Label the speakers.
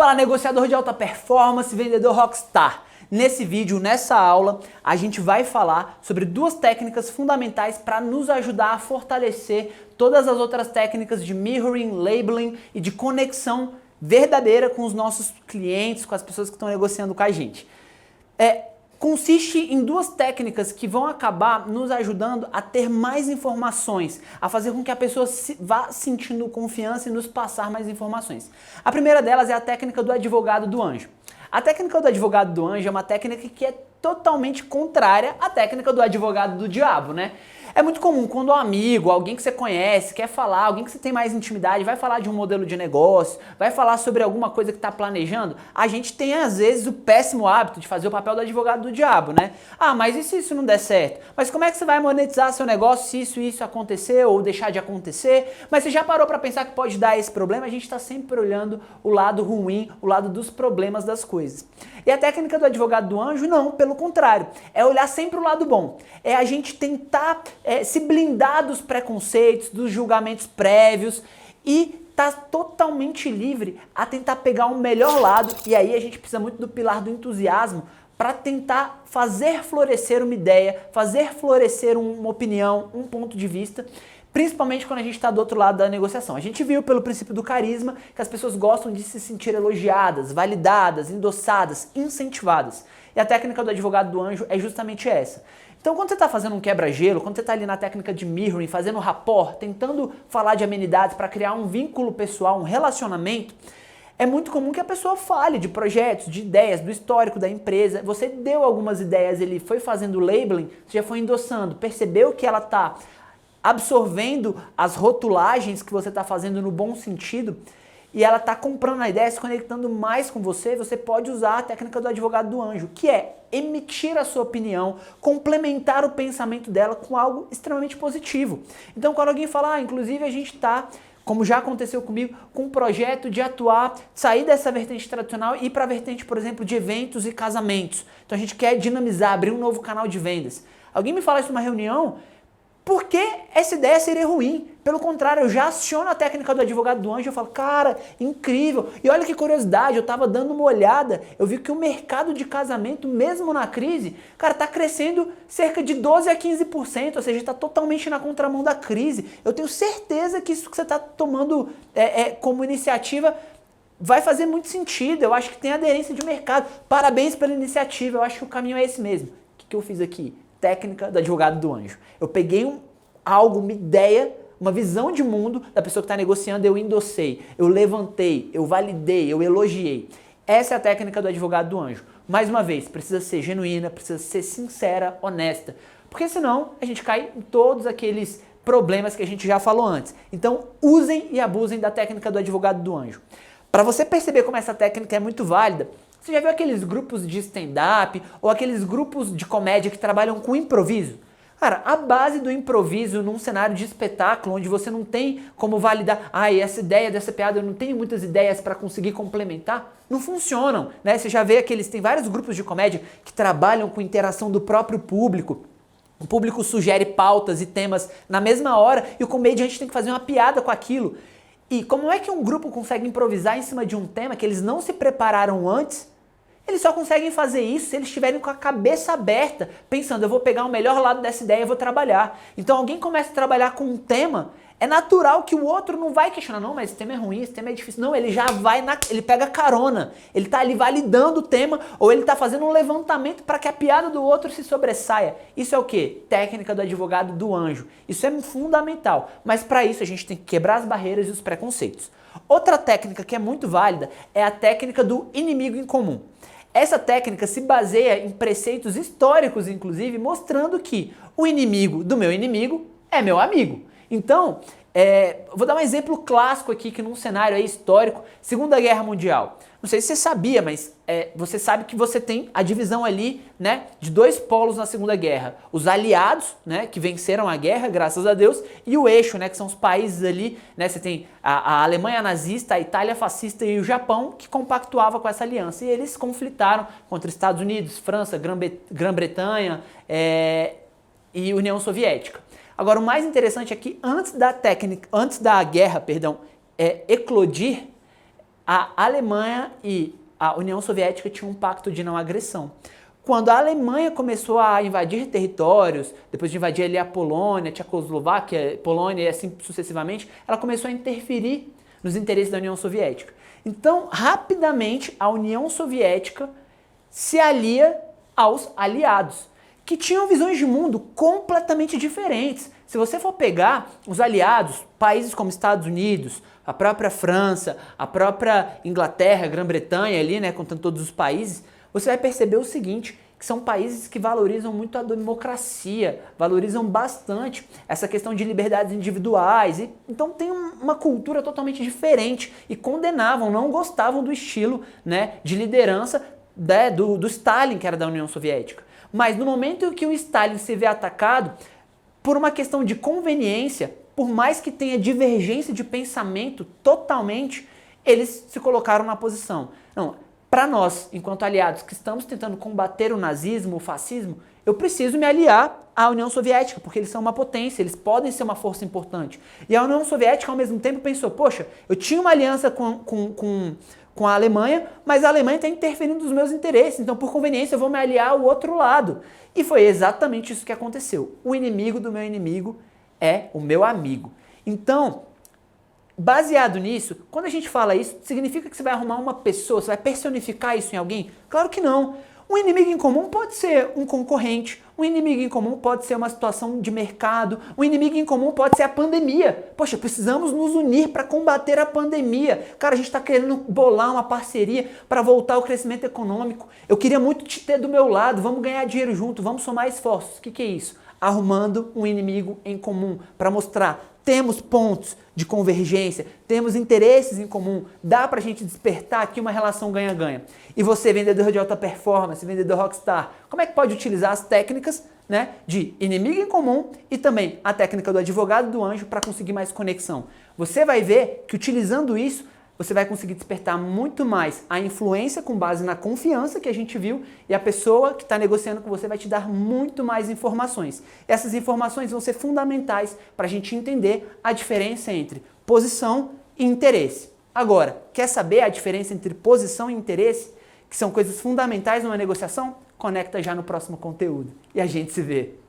Speaker 1: Fala, negociador de alta performance, vendedor rockstar. Nesse vídeo, nessa aula, a gente vai falar sobre duas técnicas fundamentais para nos ajudar a fortalecer todas as outras técnicas de mirroring, labeling e de conexão verdadeira com os nossos clientes, com as pessoas que estão negociando com a gente. Consiste em duas técnicas que vão acabar nos ajudando a ter mais informações, a fazer com que a pessoa vá sentindo confiança e nos passar mais informações. A primeira delas é a técnica do advogado do anjo. A técnica do advogado do anjo é uma técnica que é totalmente contrária à técnica do advogado do diabo, né? É muito comum quando um amigo, alguém que você conhece, quer falar, alguém que você tem mais intimidade, vai falar de um modelo de negócio, vai falar sobre alguma coisa que está planejando, a gente tem às vezes o péssimo hábito de fazer o papel do advogado do diabo, né? Ah, mas e se isso não der certo? Mas como é que você vai monetizar seu negócio se isso acontecer ou deixar de acontecer? Mas você já parou para pensar que pode dar esse problema? A gente está sempre olhando o lado ruim, o lado dos problemas das coisas. E a técnica do advogado do anjo, não, pelo contrário, é olhar sempre o lado bom. É a gente tentar se blindar dos preconceitos, dos julgamentos prévios e tá totalmente livre a tentar pegar o melhor lado. E aí a gente precisa muito do pilar do entusiasmo para tentar fazer florescer uma ideia, fazer florescer uma opinião, um ponto de vista, principalmente quando a gente está do outro lado da negociação. A gente viu pelo princípio do carisma que as pessoas gostam de se sentir elogiadas, validadas, endossadas, incentivadas. E a técnica do advogado do anjo é justamente essa. Então quando você está fazendo um quebra-gelo, quando você está ali na técnica de mirroring, fazendo rapport, tentando falar de amenidades para criar um vínculo pessoal, um relacionamento, é muito comum que a pessoa fale de projetos, de ideias, do histórico da empresa. Você deu algumas ideias, ele foi fazendo labeling, você já foi endossando, percebeu que ela está absorvendo as rotulagens que você está fazendo no bom sentido e ela está comprando a ideia, se conectando mais com você, você pode usar a técnica do advogado do anjo, que é emitir a sua opinião, complementar o pensamento dela com algo extremamente positivo. Então quando alguém fala, inclusive a gente está, como já aconteceu comigo, com um projeto de atuar, sair dessa vertente tradicional e ir para a vertente, por exemplo, de eventos e casamentos. Então a gente quer dinamizar, abrir um novo canal de vendas. Alguém me fala isso numa reunião, por que essa ideia seria ruim? Pelo contrário, eu já aciono a técnica do advogado do anjo e eu falo, cara, incrível. E olha que curiosidade, eu estava dando uma olhada, eu vi que o mercado de casamento, mesmo na crise, cara, está crescendo cerca de 12 a 15%, ou seja, está totalmente na contramão da crise. Eu tenho certeza que isso que você está tomando como iniciativa vai fazer muito sentido, eu acho que tem aderência de mercado. Parabéns pela iniciativa, eu acho que o caminho é esse mesmo. O que eu fiz aqui? Técnica do advogado do anjo. Eu peguei uma ideia, uma visão de mundo da pessoa que está negociando, eu endossei, eu levantei, eu validei, eu elogiei. Essa é a técnica do advogado do anjo. Mais uma vez, precisa ser genuína, precisa ser sincera, honesta, porque senão a gente cai em todos aqueles problemas que a gente já falou antes. Então usem e abusem da técnica do advogado do anjo. Para você perceber como essa técnica é muito válida, você já viu aqueles grupos de stand-up ou aqueles grupos de comédia que trabalham com improviso? Cara, a base do improviso num cenário de espetáculo, onde você não tem como validar, essa ideia dessa piada, eu não tenho muitas ideias para conseguir complementar, não funcionam, né? Você já vê tem vários grupos de comédia que trabalham com interação do próprio público. O público sugere pautas e temas na mesma hora e o comediante tem que fazer uma piada com aquilo. E como é que um grupo consegue improvisar em cima de um tema que eles não se prepararam antes? Eles só conseguem fazer isso se eles estiverem com a cabeça aberta, pensando, eu vou pegar o melhor lado dessa ideia e vou trabalhar. Então alguém começa a trabalhar com um tema, é natural que o outro não vai questionar, não, mas esse tema é ruim, esse tema é difícil. Não, ele já vai, ele pega carona, ele está ali validando o tema ou ele está fazendo um levantamento para que a piada do outro se sobressaia. Isso é o quê? Técnica do advogado do anjo. Isso é fundamental, mas para isso a gente tem que quebrar as barreiras e os preconceitos. Outra técnica que é muito válida é a técnica do inimigo em comum. Essa técnica se baseia em preceitos históricos, inclusive, mostrando que o inimigo do meu inimigo é meu amigo. Então, vou dar um exemplo clássico aqui, que num cenário aí histórico, Segunda Guerra Mundial. Não sei se você sabia, mas você sabe que você tem a divisão ali, né, de dois polos na Segunda Guerra. Os aliados, né, que venceram a guerra, graças a Deus, e o eixo, né, que são os países ali, né, você tem a Alemanha nazista, a Itália fascista e o Japão, que compactuava com essa aliança. E eles conflitaram contra Estados Unidos, França, Grã-Bretanha e União Soviética. Agora, o mais interessante é que antes da guerra, eclodir, a Alemanha e a União Soviética tinham um pacto de não agressão. Quando a Alemanha começou a invadir territórios, depois de invadir ali a Polônia, a Tchecoslováquia, Polônia e assim sucessivamente, ela começou a interferir nos interesses da União Soviética. Então, rapidamente, a União Soviética se alia aos aliados, que tinham visões de mundo completamente diferentes. Se você for pegar os aliados, países como Estados Unidos, a própria França, a própria Inglaterra, Grã-Bretanha ali, né, contando todos os países, você vai perceber o seguinte, que são países que valorizam muito a democracia, valorizam bastante essa questão de liberdades individuais, e então tem uma cultura totalmente diferente e condenavam, não gostavam do estilo, né, de liderança do Stalin, que era da União Soviética. Mas no momento em que o Stalin se vê atacado, por uma questão de conveniência, por mais que tenha divergência de pensamento totalmente, eles se colocaram na posição. Não, para nós, enquanto aliados que estamos tentando combater o nazismo, o fascismo, eu preciso me aliar à União Soviética, porque eles são uma potência, eles podem ser uma força importante. E a União Soviética, ao mesmo tempo, pensou, poxa, eu tinha uma aliança com a Alemanha, mas a Alemanha está interferindo nos meus interesses, então por conveniência eu vou me aliar ao outro lado. E foi exatamente isso que aconteceu. O inimigo do meu inimigo é o meu amigo. Então, baseado nisso, quando a gente fala isso, significa que você vai arrumar uma pessoa, você vai personificar isso em alguém? Claro que não. Um inimigo em comum pode ser um concorrente, um inimigo em comum pode ser uma situação de mercado, um inimigo em comum pode ser a pandemia. Poxa, precisamos nos unir para combater a pandemia. Cara, a gente está querendo bolar uma parceria para voltar ao crescimento econômico. Eu queria muito te ter do meu lado, vamos ganhar dinheiro junto, vamos somar esforços. O que é isso? Arrumando um inimigo em comum para mostrar temos pontos de convergência, temos interesses em comum, dá pra gente despertar aqui uma relação ganha-ganha. E você, vendedor de alta performance, vendedor rockstar, como é que pode utilizar as técnicas, né, de inimigo em comum e também a técnica do advogado do anjo para conseguir mais conexão? Você vai ver que utilizando isso, você vai conseguir despertar muito mais a influência com base na confiança que a gente viu e a pessoa que está negociando com você vai te dar muito mais informações. Essas informações vão ser fundamentais para a gente entender a diferença entre posição e interesse. Agora, quer saber a diferença entre posição e interesse, que são coisas fundamentais numa negociação? Conecta já no próximo conteúdo e a gente se vê.